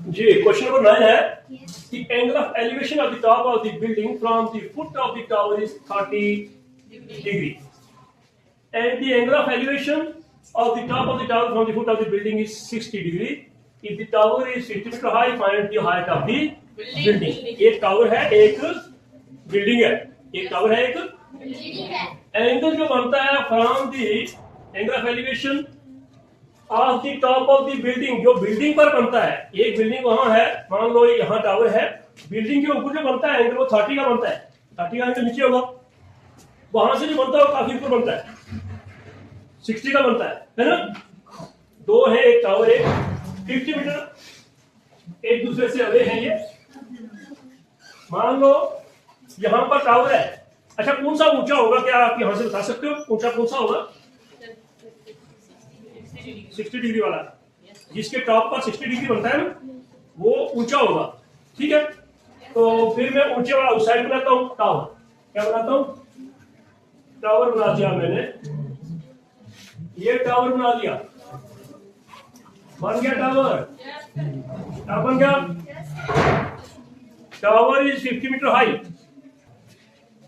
जी question number 9 है the angle of elevation of the top of the building from the foot of the tower is 30 degree and the angle of elevation of the top of the tower from the foot of the building is 60 degree. If the tower is 50 meter high, find the height of the building. एक tower है, एक building है, एक tower है, एक building है. Angle जो बनता है from the angle of elevation of the top of the building, जो बिल्डिंग पर बनता है. एक बिल्डिंग वहां है, मान लो यहाँ टावर है, बिल्डिंग के ऊपर जो बनता है एंगल वो 30 का बनता है. 30 का एंगल नीचे होगा, वहां से जो बनता है वो काफी ऊपर बनता है, 60 का बनता है ना. दो है, एक टावर है 50 मीटर एक दूसरे से अवे हैं. ये मान लो यहां पर टावर है. अच्छा, कौन सा ऊंचा होगा, क्या आप यहां से बता सकते हो ऊंचा कौन सा होगा? 60 डिग्री वाला, जिसके टॉप पर 60 डिग्री बनता है ना, वो ऊंचा होगा. ठीक है, तो फिर मैं ऊंचे वाला उस साइड बनाता हूँ टावर. क्या बनाता हूँ? टावर बना दिया मैंने, ये टावर बना दिया, बन गया टावर. क्या बन गया? Tower is 50 meter high,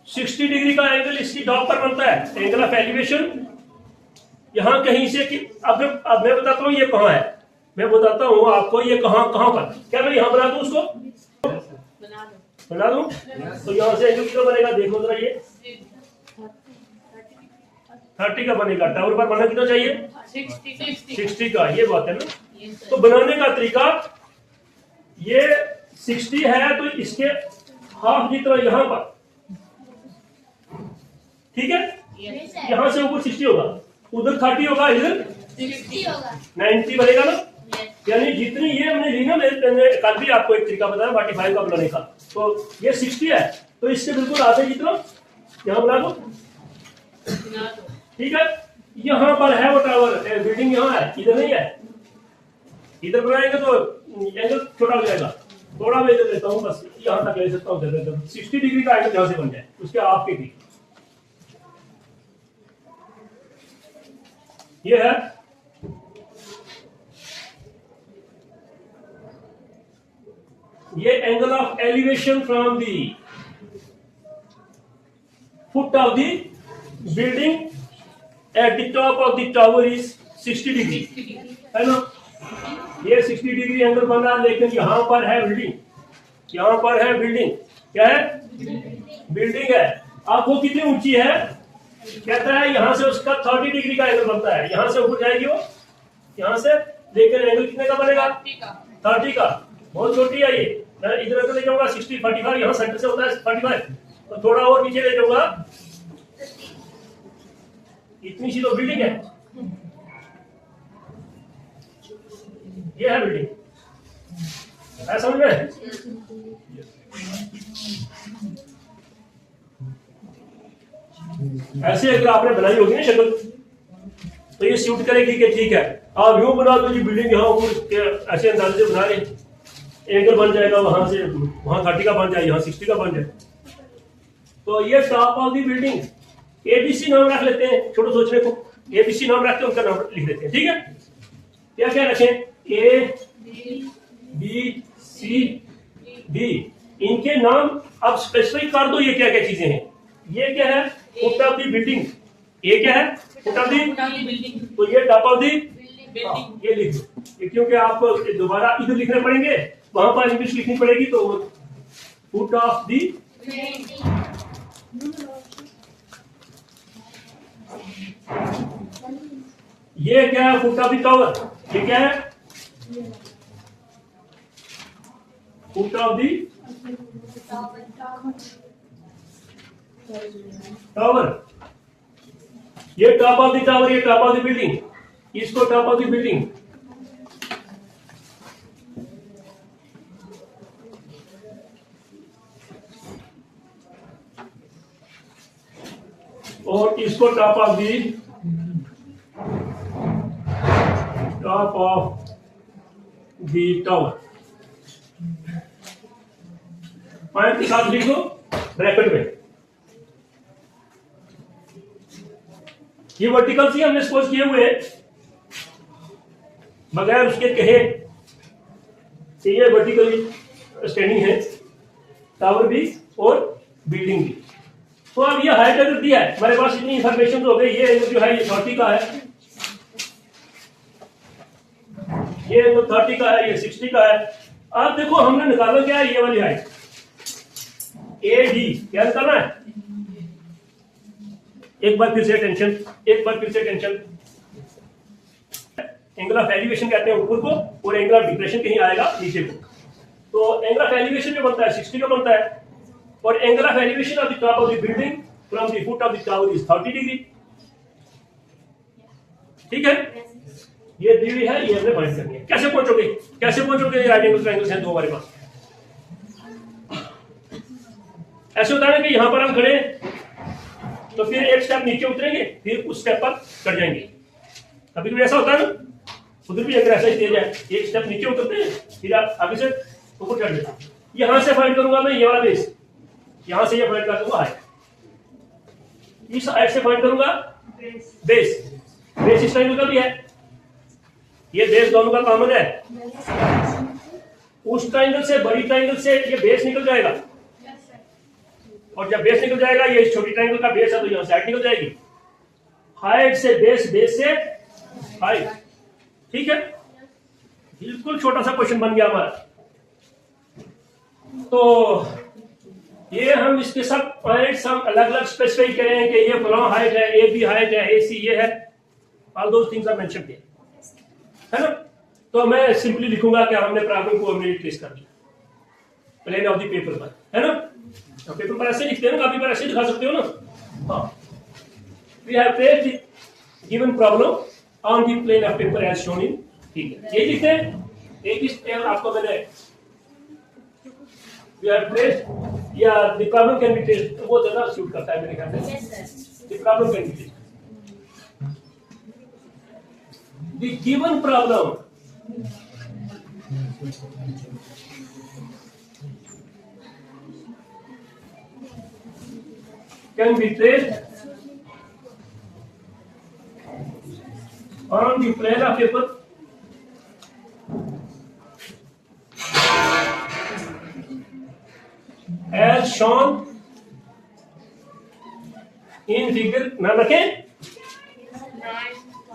60 degree का एंगल इसकी टॉप पर बनता है. एंगल ऑफ एलिवेशन यहां कहीं से कि अब मैं बताता हूं ये कहां है. मैं बताता हूं आपको ये कहां पर. क्या मैं यहां बना दूं उसको? बना दूं. तो यहां से एंगल कितना बनेगा देखो जरा. ये 30 का बनेगा. टावर पर बनना कितना चाहिए? 60 का. ये बात है ना. तो बनाने का तरीका, ये 60 है तो इसके हाफ जितना यहां पर. ठीक है, यहां से ऊपर 60 होगा, उधर 30 होगा, इधर 60 होगा, 90 बनेगा ना. यानी जितनी ये हमने ली ना, मैंने कल भी आपको एक तरीका बताया 45 का बनाने का. तो ये 60 है तो इससे बिल्कुल आधे जितना यहां बना दो. ठीक है, यहां पर है वो टावर, बिल्डिंग यहां है, इधर नहीं है. इधर बनाएंगे तो एंगल छोटा हो जाएगा. थोड़ा मैं इधर लेता हूं, बस यहां तक ले सकता हूं. 60 डिग्री का एंगल जहां से बन जाए उसके आपके भी. ये है ये angle of elevation from the foot of the building at the top of the tower is 60 degree, है ना. ये 60 डिग्री एंगल बना, लेकिन यहां पर है बिल्डिंग, यहां पर है बिल्डिंग. क्या है? बिल्डिंग है. अब वो कितनी ऊंची है? कहता है यहां से उसका 30 डिग्री का एंगल बनता है. यहां से ऊपर जाएगी वो, यहां से, लेकिन एंगल कितने का बनेगा? 30 का. बहुत छोटी है ये. मैं इधर ले जाऊंगा 60, 45, यहां सेंटर से होता है 45, तो थोड़ा और नीचे ले जाऊंगा. इतनी सी तो बिल्डिंग है. ये है बिल्डिंग. है समझ में? ऐसे अगर आपने बनाई होगी ना शक्ल, तो ये सूट करेगी कि ठीक है आप यूं बना दो जी बिल्डिंग, यहाँ ऐसे अंदाजे से बना रहे, एंगल बन जाएगा, वहां से वहां 30 का बन जाए, यहाँ 60 का बन जाए. तो ये top of the building, ABC नाम रख लेते हैं. छोटे सोचने को एबीसी नाम रखते हैं, उनका नाम लिख लेते हैं. ठीक है, क्या क्या रखें? A B C D. इनके नाम अब स्पेसिफिक कर दो. ये क्या क्या चीजें हैं? ये क्या है? Foot of the building. ये क्या है? Foot of the building. तो ये टॉप ऑफ दी बिल्डिंग. ये लिख दो, क्योंकि आपको दोबारा इधर लिखने पड़ेंगे, वहां पर इंग्लिश लिखनी पड़ेगी. तो फुट ऑफ दी ये क्या है? Foot of the tower. ये क्या है? Foot of the tower. ये टॉप ऑफ द टावर, ये टॉप ऑफ द बिल्डिंग, इसको टॉप ऑफ द बिल्डिंग. और इसको top of the tower. Point के साथ लिख दो ब्रैकेट में. ये वर्टिकल ही हमने सपोज किए हुए, बगैर उसके कहे तो ये वर्टिकली स्टैंडिंग है टावर भी और बिल्डिंग भी। तो अब ये हाइट अगर दिया है हमारे पास, इतनी इंफॉर्मेशन तो हो गई। ये एंगल जो है ये 30 का है, ये एंगल 30 का है, ये 60 का है। अब देखो हमने निकाला क्या है, ये वाली हाइट ए डी, क्या निकालना है? एक बार फिर से टेंशन, एंगल ऑफ एलिवेशन कहते हैं ऊपर को, और एंगल ऑफ डिप्रेशन कहीं आएगा नीचे को। तो एंगल ऑफ एलिवेशन जो बनता है 60 का बनता है, और angle of elevation of the top of the building from the foot of the tower is 30 degree. ठीक है, ये दी हुई है, ये हमने फाइंड करनी है। कैसे पहुंचोगे राइट एंगल ट्रायंगल्स हैं दो हमारे पास। ऐसे होता है कि यहां पर हम खड़े तो फिर एक स्टेप नीचे उतरेंगे, फिर उस स्टेप पर चढ़ जाएंगे। कभी कभी ऐसा होता है ना, उधर भी अगर ऐसा ही तेज है, एक स्टेप नीचे उतरते हैं, फिर आप आगे से ऊपर चढ़ जाते हैं। यहां से फाइंड करूंगा मैं ये वाला बेस, यहां से ये फाइंड कर दूंगा हाइट, इस हाइट से फाइंड करूंगा बेस इस ट्रायंगल का भी है, ये बेस दोनों का कॉमन है। उस ट्रायंगल से, बड़ी ट्रायंगल से ये बेस निकल जाएगा, और जब बेस निकल जाएगा, ये इस छोटी ट्रायंगल का बेस है तो यहां से हाइट निकल जाएगी। हाइट से बेस, बेस से हाइट। ठीक है, बिल्कुल छोटा सा क्वेश्चन बन गया हमारा। तो ये हम इसके सब पॉइंट्स हम अलग अलग स्पेसिफाई करें कि ये फलां हाइट है, ए बी हाइट है, ए सी ये है, all those things are mention किए, है ना। तो मैं सिंपली लिखूंगा कि हमने प्रॉब्लम को हमने ट्रेस कर लिया प्लेन ऑफ द पेपर पर, है ना। तो पेपर पर ऐसे लिखते हैं ना, काफी बार ऐसे दिखा सकते हो ना। हाँ, we have traced the given problem on the plane of paper as shown in. ठीक है, ये लिखते हैं। एक इस आपको मैंने वी हैव ट्रेस्ड, या the problem can be traced, वो ज्यादा सूट करता है मेरे ख्याल में। The problem can be traced, the given problem can be traced on the plane of paper as shown in figure। नाम रखें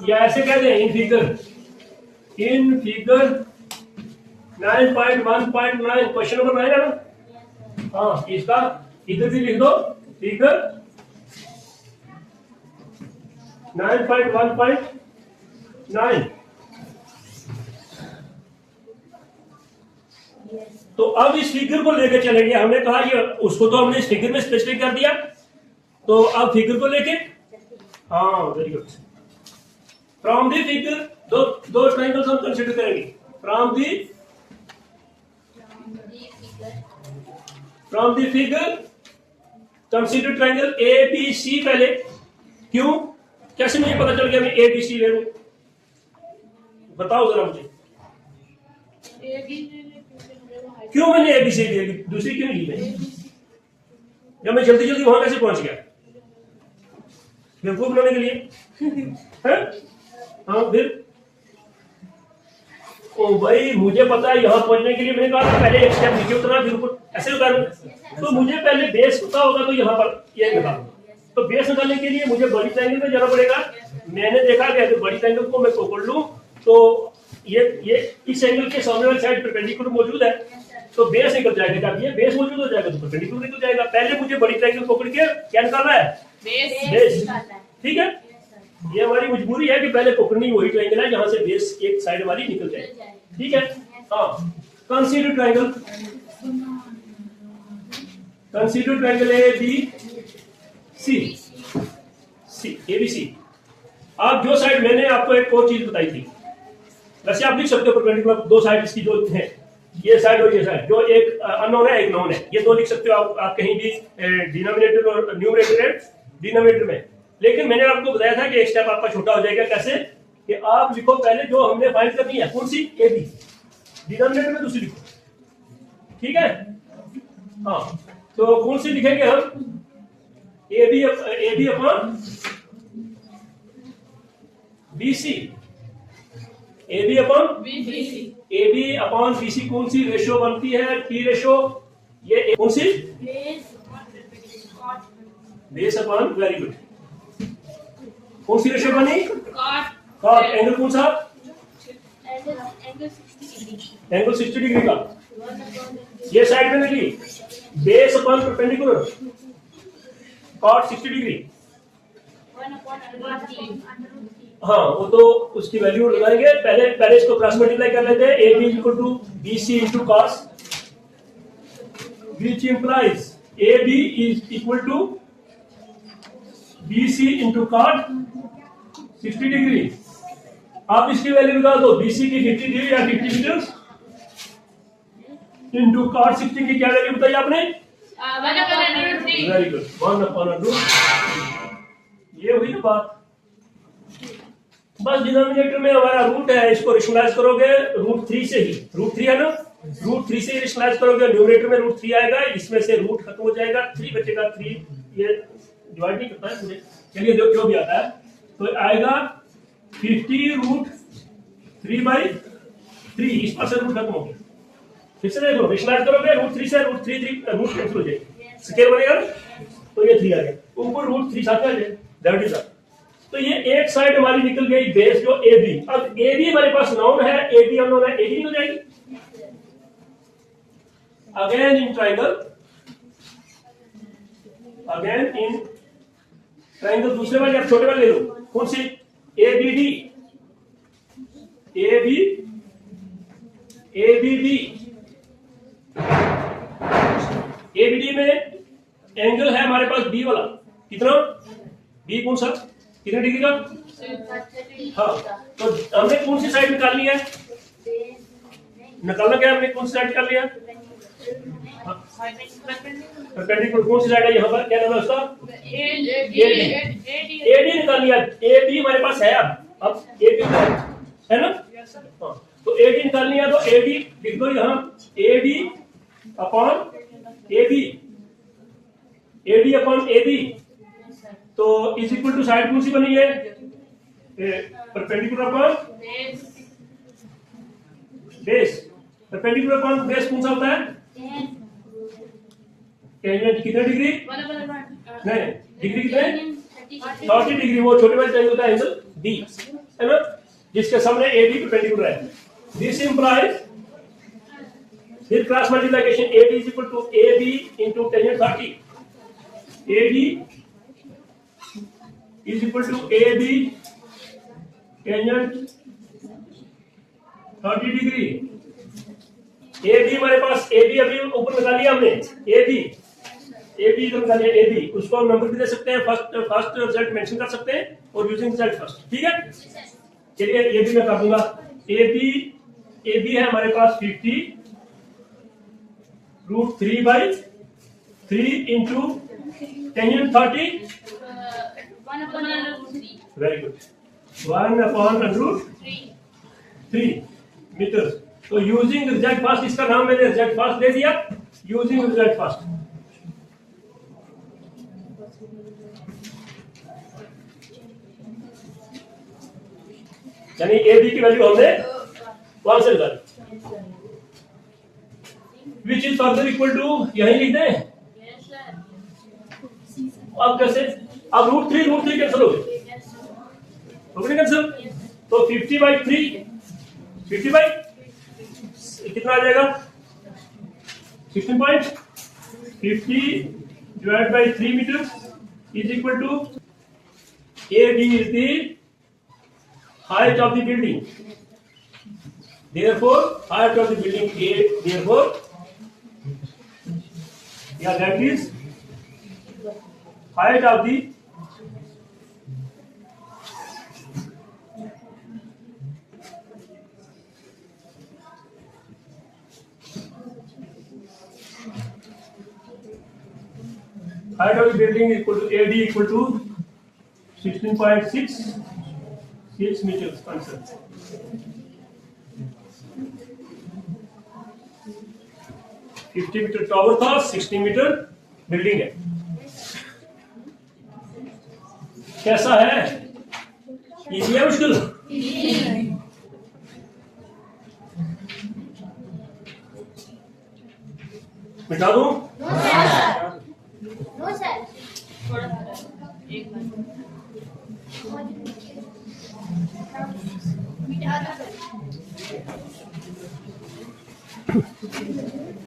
या ऐसे कह दें in figure 9.1.9, क्वेश्चन नंबर 9 है ना। हाँ, इसका इधर भी लिख दो, फिगर 9.1.9। तो अब इस फिगर को लेके चलेंगे। हमने कहा ये, उसको तो हमने इस फिगर में स्पेसिफाई कर दिया, तो अब फिगर को लेके, हाँ very good. From the figure दो ट्रायंगल्स हम कंसीडर करेंगे। From the figure consider triangle A B C पहले। क्यों, कैसे मुझे पता चल गया मैं ए बी सी ले लूं? बताओ जरा मुझे, क्यों मैंने ए बी सी ले ली, दूसरी क्यों ली मैंने? जब मैं जल्दी जल्दी वहां कैसे पहुंच गया? बेवकूफ बनाने के लिए है? हाँ, फिर ओ भाई, मुझे पता है यहां पहुंचने के लिए मैंने कहा पहले एक स्टेप नीचे उतरना, फिर ऊपर ऐसे उतारना। तो मुझे पहले बेस पता होगा, तो यहाँ पर ये निकाल। तो बेस निकालने के लिए मुझे बड़ी ट्रायंगल में जाना पड़ेगा। मैंने देखा कि अगर बड़ी ट्रायंगल को मैं पकड़ लूं तो ये इस एंगल के सामने वाली साइड परपेंडिकुलर मौजूद है, तो बेस निकल जाएगा। जब ये बेस मौजूद हो जाएगा तो परपेंडिकुलर निकल जाएगा। पहले मुझे बड़ी ट्रायंगल पकड़ के क्या निकालना है? बेस। ठीक है, ये हमारी मजबूरी है कि पहले पकड़नी वही ट्रायंगल है जहां से बेस एक साइड वाली निकल जाए। ठीक है, हाँ। Consider triangle A B C, A B C. आप जो साइड, मैंने आपको एक और चीज बताई थी, वैसे आप लिख सकते हो परपेंडिकुलर दो साइड इसकी जो है, ये साइड और ये साइड, जो एक अननोन है एक नोन है, ये दो लिख सकते हो आप कहीं भी डिनोमिनेटर और न्यूमरेटर डिनोमिनेटर में। लेकिन मैंने आपको बताया था कि एक स्टेप आपका छोटा हो जाएगा। कैसे? कि आप लिखो पहले जो हमने फाइंड करनी है, कौन सी? ए बी, डिनोमिनेटर में दूसरी लिखो। ठीक है, हाँ। तो कौन सी लिखेंगे हम? A B upon B C. A B upon A B upon B C कौन सी रेशो बनती है? T ratio. ये कौन सी? Base upon, very good. कौन सी रेशो बनी? कॉट। एंगल कौन सा? एंगल 60 डिग्री का। ये साइड में लगी base upon perpendicular, cot 60 degree. हाँ, वो तो उसकी वैल्यू लगाएंगे। पहले इसको क्रॉस मल्टीप्लाई कर लेते हैं। A B equal to B C into cos, which implies A B is equal to B C into cot 60 degree. आप इसकी वैल्यू निकाल दो, बी सी की 50 डिग्री या 50 मीटर इंटू कॉट 60 की क्या वैल्यू बताई आपने? 1/√3। Very good, 1/√3। ये हुई ना बात। बस डिनोमिनेटर में हमारा रूट है, इसको रेशनलाइज करोगे √3 से ही। √3 है ना, √3 से ही रेशनलाइज करोगे। न्यूमरेटर में √3 आएगा, इसमें से रूट खत्म हो जाएगा, 3 बचेगा। 3 ये डिवाइड नहीं करता है मुझे, चलिए जो भी आता है तो आएगा 50√3/3। इस पास से रूट खत्म हो गया। फिर से देख लो, रेशनलाइज करोगे √3 से √3 रूट कैंसिल हो जाएगा, स्क्वायर बनेगा तो ये 3 आ गया, ऊपर √3 साथ आ जाएगा, दैट इज ऑल। तो ये एक साइड हमारी निकल गई बेस जो ए बी। अब ए बी हमारे पास नाउन है, ए बी अननोन है, ए बी निकल जाएगी। अगेन इन ट्राइंगल, दूसरे वाले आप छोटे वाले ले लो। कौन सी? A B D. A B D. A B D में एंगल है हमारे पास बी वाला। कितना? बी कौन सा? कितने डिग्री का? हाँ, तो हमने कौन सी साइड निकालनी है? निकालना क्या हमने, कौन सी साइड निकाल लिया? परपेंडिकुलर। कौन सी साइड है यहाँ पर? क्या नाम है उसका? एडी निकाल लिया। ए बी हमारे पास है। अब ए बी है ना, हाँ, तो एडी निकाल लिया तो एडी लिख दो यहाँ, AD upon A B. AD upon A B तो इज इक्वल टू साइड कौन सी बनी है? Perpendicular upon base. Perpendicular upon base कौन सा होता है? टेंजेंट कितने डिग्री? नहीं, डिग्री कितने? 30 डिग्री। वो छोटे वाले ट्रायंगल का एंगल बी है ना, जिसके सामने ए बी परपेंडिकुलर है। दिस इंप्लाइज, फिर cross multiplication, A B is equal to A B into tangent 30। A B is equal to A B tangent 30 degree. A B हमारे पास, ए बी अभी ऊपर लगा लिया हमने, ए बी इधर लगा लिया। ए बी उसको हम नंबर भी दे सकते हैं, फर्स्ट रिजल्ट मेंशन कर सकते हैं और यूजिंग रिजल्ट फर्स्ट। ठीक है, चलिए ये भी मैं कर दूंगा। ए बी है हमारे पास 50√3/3 into tangent 30। Very good, 1/√3 meter. तो यूजिंग रिजल्ट फास्ट, इसका नाम मैंने रिजल्ट फास्ट दे दिया, यूजिंग रिजल्ट फास्ट। यानी ए बी की वैल्यू हमने कौन से निकाली, which is further equal to, यही लिख दें। अब कैसे? अब √3 कैंसिल हो गए, कैंसिल। तो 50/3, 50 बाई कितना आ जाएगा? 16.50/3 meter is equal to A B is the height of the building. Therefore, height of the building A. Therefore, yeah, that is height of the building equal to AD equal to 16.66 meters answer. $50 metre tower था, 60 metre building है। कैसा है? Easy है मुश्किल? मिटा दूं? No sir थोड़ा एक बार मिटा दो सर